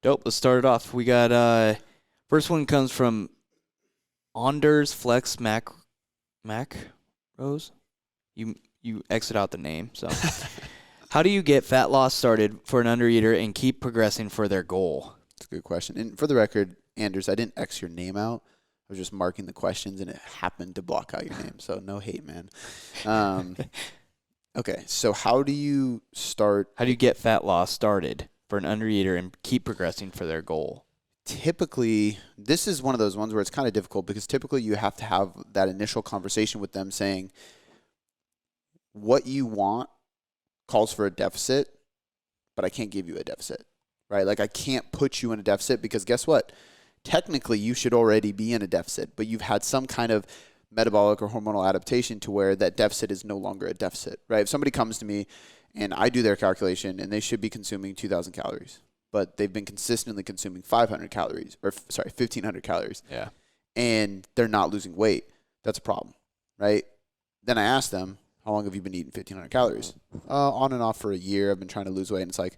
Dope. Let's start it off. We got first one comes from Anders Flex Mac Rose. You exit out the name. So, how do you get fat loss started for an undereater and keep progressing for their goal? That's a good question. And for the record, Anders, I didn't X your name out. I was just marking the questions, and it happened to block out your name. So no hate, man. Okay, so how do you start? How do you get fat loss started for an undereater and keep progressing for their goal? Typically, this is one of those ones where it's kind of difficult because typically you have to have that initial conversation with them saying, what you want calls for a deficit, but I can't give you a deficit, right? Like I can't put you in a deficit because guess what? Technically, you should already be in a deficit, but you've had some kind of metabolic or hormonal adaptation to where that deficit is no longer a deficit, right? If somebody comes to me and I do their calculation and they should be consuming 2,000 calories, but they've been consistently consuming 500 calories, or 1,500 calories, Yeah. and they're not losing weight, that's a problem, right? Then I ask them, how long have you been eating 1,500 calories? On and off for a year. I've been trying to lose weight. And it's like,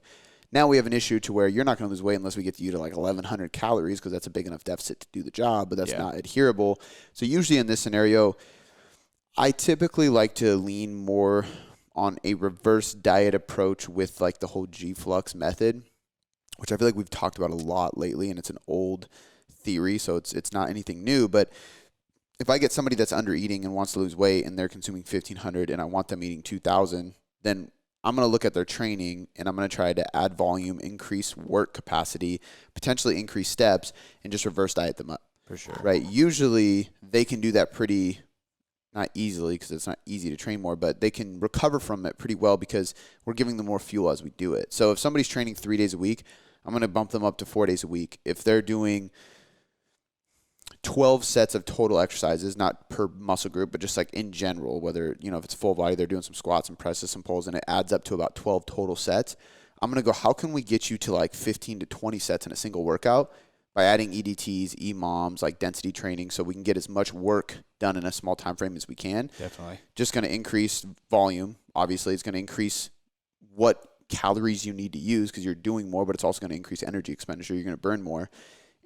now we have an issue to where you're not going to lose weight unless we get you to like 1,100 calories because that's a big enough deficit to do the job, but that's not adherable. So usually in this scenario, I typically like to lean more on a reverse diet approach with like the whole G-Flux method, which I feel like we've talked about a lot lately, and it's an old theory, so it's not anything new. But if I get somebody that's under eating and wants to lose weight and they're consuming 1,500 and I want them eating 2,000, then I'm going to look at their training and I'm going to try to add volume, increase work capacity, potentially increase steps, and just reverse diet them up. For sure. Right? Usually they can do that pretty, not easily because it's not easy to train more, but they can recover from it pretty well because we're giving them more fuel as we do it. So if somebody's training 3 days a week, I'm going to bump them up to 4 days a week. If they're doing 12 sets of total exercises, not per muscle group, but just like in general, whether, if it's full body, they're doing some squats and presses, some pulls, and it adds up to about 12 total sets. I'm going to go, how can we get you to like 15 to 20 sets in a single workout by adding EDTs, EMOMs, like density training, so we can get as much work done in a small time frame as we can. Definitely. Just going to increase volume. Obviously, it's going to increase what calories you need to use because you're doing more, but it's also going to increase energy expenditure. You're going to burn more.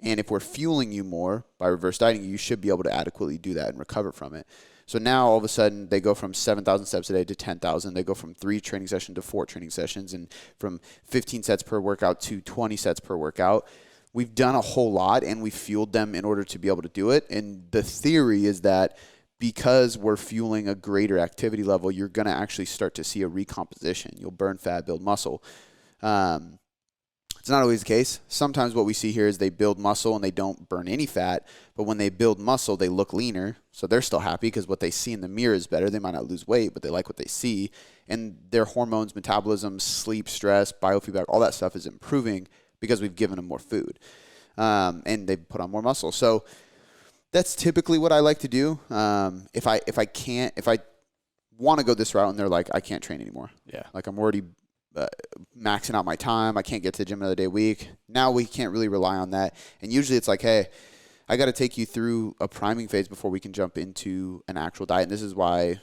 And if we're fueling you more by reverse dieting, you should be able to adequately do that and recover from it. So now all of a sudden they go from 7,000 steps a day to 10,000. They go from 3 training sessions to 4 training sessions, and from 15 sets per workout to 20 sets per workout. We've done a whole lot and we fueled them in order to be able to do it. And the theory is that because we're fueling a greater activity level, you're going to actually start to see a recomposition. You'll burn fat, build muscle. It's not always the case. Sometimes what we see here is they build muscle and they don't burn any fat, but when they build muscle, they look leaner. So they're still happy because what they see in the mirror is better. They might not lose weight, but they like what they see. And their hormones, metabolism, sleep, stress, biofeedback, all that stuff is improving because we've given them more food. And they put on more muscle. So that's typically what I like to do. If I want to go this route and they're like, I can't train anymore. Yeah. Like I'm already maxing out my time. I can't get to the gym another day a week. Now we can't really rely on that. And usually it's like, hey, I got to take you through a priming phase before we can jump into an actual diet. And this is why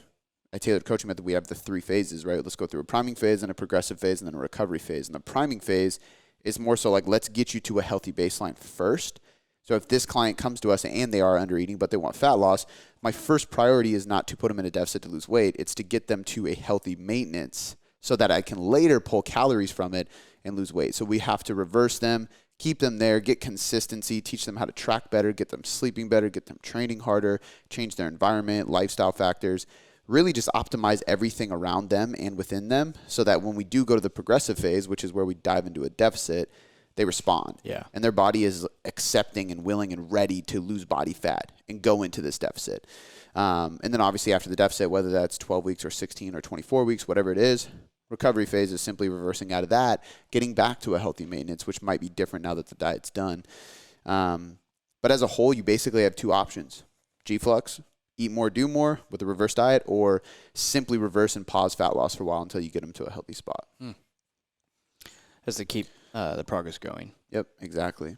I tailored coaching method. We have the 3 phases, right? Let's go through a priming phase and a progressive phase and then a recovery phase. And the priming phase is more so like, let's get you to a healthy baseline first. So if this client comes to us and they are under eating, but they want fat loss, my first priority is not to put them in a deficit to lose weight. It's to get them to a healthy maintenance so that I can later pull calories from it and lose weight. So we have to reverse them, keep them there, get consistency, teach them how to track better, get them sleeping better, get them training harder, change their environment, lifestyle factors, really just optimize everything around them and within them so that when we do go to the progressive phase, which is where we dive into a deficit, they respond. Yeah. And their body is accepting and willing and ready to lose body fat and go into this deficit. And then obviously after the deficit, whether that's 12 weeks or 16 or 24 weeks, whatever it is, recovery phase is simply reversing out of that, getting back to a healthy maintenance, which might be different now that the diet's done. But as a whole, you basically have 2 options. G-Flux, eat more, do more with a reverse diet, or simply reverse and pause fat loss for a while until you get them to a healthy spot. Just to keep the progress going. Yep, exactly.